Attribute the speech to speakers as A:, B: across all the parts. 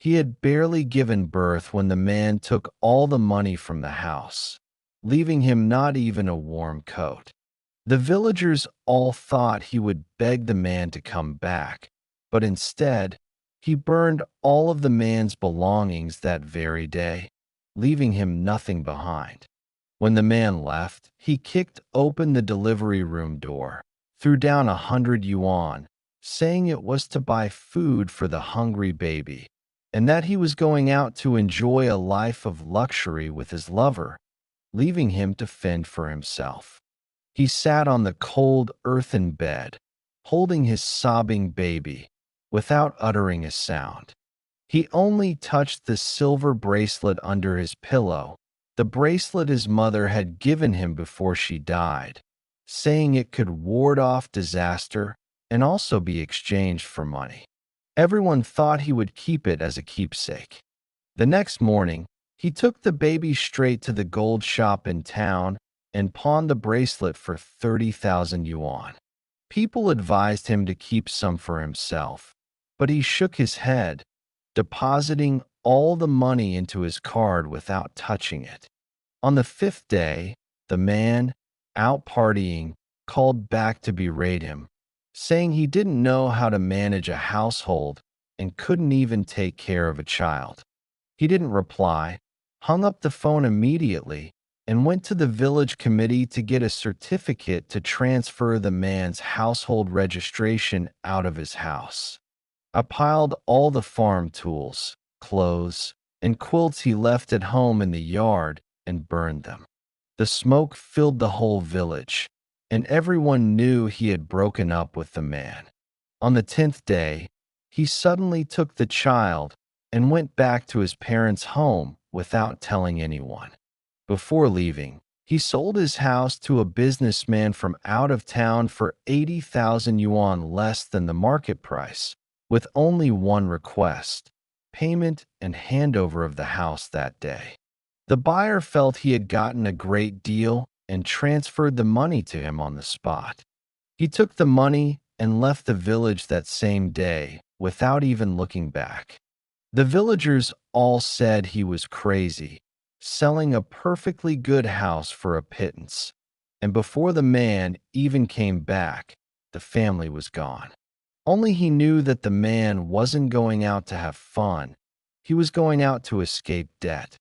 A: He had barely given birth when the man took all the money from the house, leaving him not even a warm coat. The villagers all thought he would beg the man to come back, but instead, he burned all of the man's belongings that very day, leaving him nothing behind. When the man left, he kicked open the delivery room door, threw down 100 yuan, saying it was to buy food for the hungry baby, and that he was going out to enjoy a life of luxury with his lover, leaving him to fend for himself. He sat on the cold earthen bed, holding his sobbing baby, without uttering a sound. He only touched the silver bracelet under his pillow, the bracelet his mother had given him before she died, saying it could ward off disaster and also be exchanged for money. Everyone thought he would keep it as a keepsake. The next morning, he took the baby straight to the gold shop in town and pawned the bracelet for 30,000 yuan. People advised him to keep some for himself, but he shook his head, depositing all the money into his card without touching it. On the fifth day, the man, out partying, called back to berate him, saying he didn't know how to manage a household and couldn't even take care of a child. He didn't reply, hung up the phone immediately, and went to the village committee to get a certificate to transfer the man's household registration out of his house. I piled all the farm tools, clothes, and quilts he left at home in the yard and burned them. The smoke filled the whole village, and everyone knew he had broken up with the man. On the 10th day, he suddenly took the child and went back to his parents' home without telling anyone. Before leaving, he sold his house to a businessman from out of town for 80,000 yuan less than the market price, with only one request: payment and handover of the house that day. The buyer felt he had gotten a great deal and transferred the money to him on the spot. He took the money and left the village that same day without even looking back. The villagers all said he was crazy, selling a perfectly good house for a pittance, and before the man even came back, the family was gone. Only he knew that the man wasn't going out to have fun. He was going out to escape debt.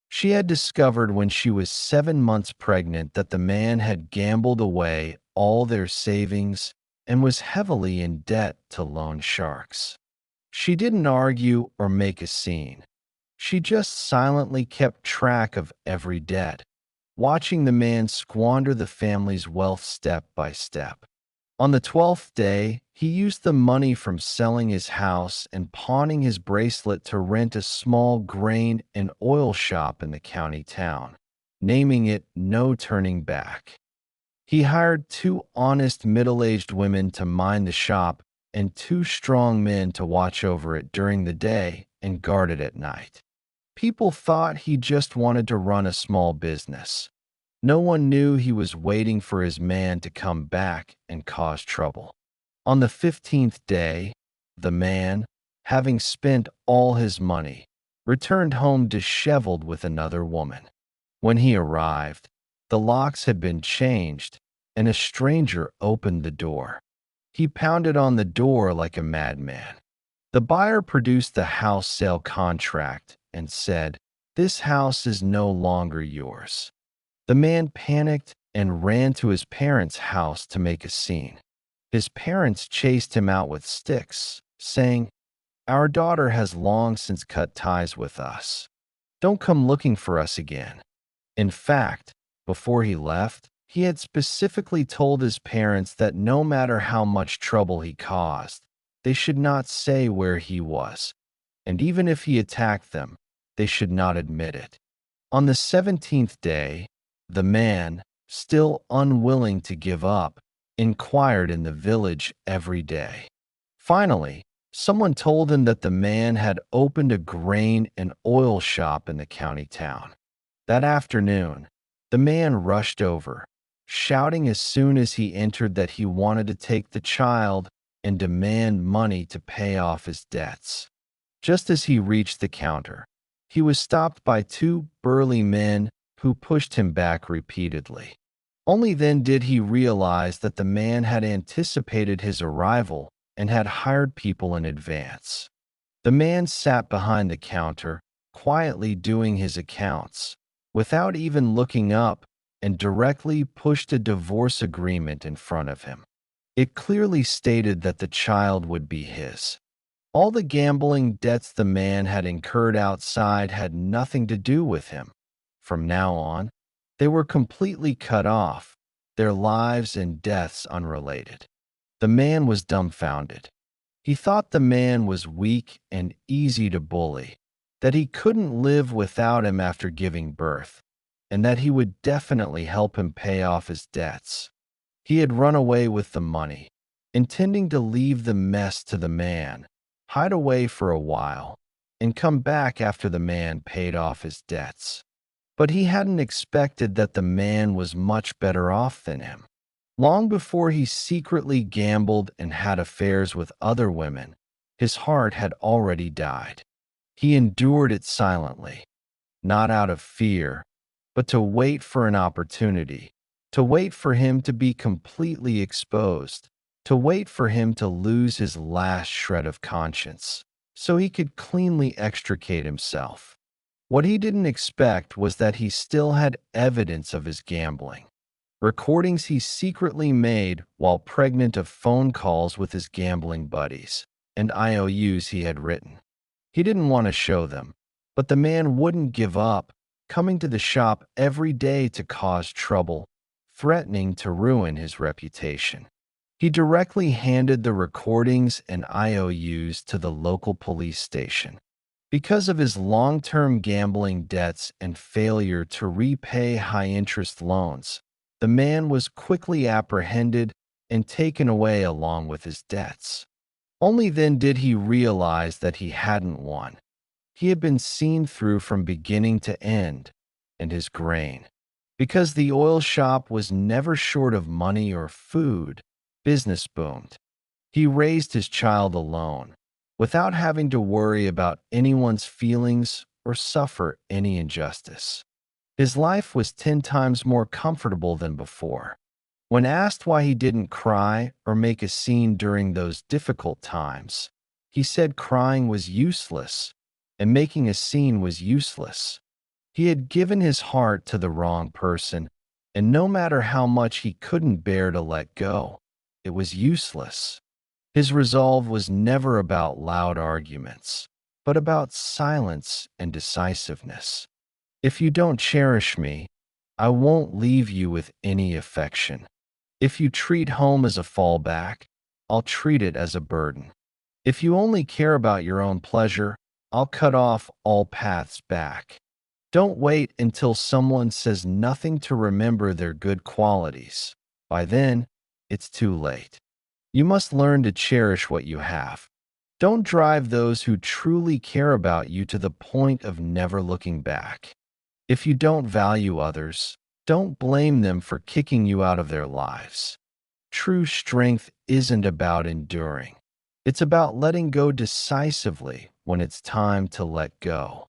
A: She had discovered when she was 7 months pregnant that the man had gambled away all their savings and was heavily in debt to loan sharks. She didn't argue or make a scene. She just silently kept track of every debt, watching the man squander the family's wealth step by step. On the 12th day, he used the money from selling his house and pawning his bracelet to rent a small grain and oil shop in the county town, naming it No Turning Back. He hired 2 honest middle-aged women to mind the shop and 2 strong men to watch over it during the day and guard it at night. People thought he just wanted to run a small business. No one knew he was waiting for his man to come back and cause trouble. On the 15th day, the man, having spent all his money, returned home disheveled with another woman. When he arrived, the locks had been changed, and a stranger opened the door. He pounded on the door like a madman. The buyer produced the house sale contract and said, "This house is no longer yours." The man panicked and ran to his parents' house to make a scene. His parents chased him out with sticks, saying, "Our daughter has long since cut ties with us. Don't come looking for us again." In fact, before he left, he had specifically told his parents that no matter how much trouble he caused, they should not say where he was, and even if he attacked them, they should not admit it. On the 17th day, the man, still unwilling to give up, inquired in the village every day. Finally, someone told him that the man had opened a grain and oil shop in the county town. That afternoon, the man rushed over, shouting as soon as he entered that he wanted to take the child and demand money to pay off his debts. Just as he reached the counter, he was stopped by two burly men who pushed him back repeatedly. Only then did he realize that the man had anticipated his arrival and had hired people in advance. The man sat behind the counter, quietly doing his accounts, without even looking up, and directly pushed a divorce agreement in front of him. It clearly stated that the child would be his. All the gambling debts the man had incurred outside had nothing to do with him. From now on, they were completely cut off, their lives and deaths unrelated. The man was dumbfounded. He thought the man was weak and easy to bully, that he couldn't live without him after giving birth, and that he would definitely help him pay off his debts. He had run away with the money, intending to leave the mess to the man, hide away for a while, and come back after the man paid off his debts. But he hadn't expected that the man was much better off than him. Long before he secretly gambled and had affairs with other women, his heart had already died. He endured it silently, not out of fear, but to wait for an opportunity, to wait for him to be completely exposed, to wait for him to lose his last shred of conscience, so he could cleanly extricate himself. What he didn't expect was that he still had evidence of his gambling. Recordings he secretly made while pregnant of phone calls with his gambling buddies, and IOUs he had written. He didn't want to show them, but the man wouldn't give up, coming to the shop every day to cause trouble, threatening to ruin his reputation. He directly handed the recordings and IOUs to the local police station. Because of his long-term gambling debts and failure to repay high-interest loans, the man was quickly apprehended and taken away along with his debts. Only then did he realize that he hadn't won. He had been seen through from beginning to end, and his grain. Because the oil shop was never short of money or food, business boomed. He raised his child alone, without having to worry about anyone's feelings or suffer any injustice. His life was 10 times more comfortable than before. When asked why he didn't cry or make a scene during those difficult times, he said crying was useless and making a scene was useless. He had given his heart to the wrong person, and no matter how much he couldn't bear to let go, it was useless. His resolve was never about loud arguments, but about silence and decisiveness. If you don't cherish me, I won't leave you with any affection. If you treat home as a fallback, I'll treat it as a burden. If you only care about your own pleasure, I'll cut off all paths back. Don't wait until someone says nothing to remember their good qualities. By then, it's too late. You must learn to cherish what you have. Don't drive those who truly care about you to the point of never looking back. If you don't value others, don't blame them for kicking you out of their lives. True strength isn't about enduring. It's about letting go decisively when it's time to let go.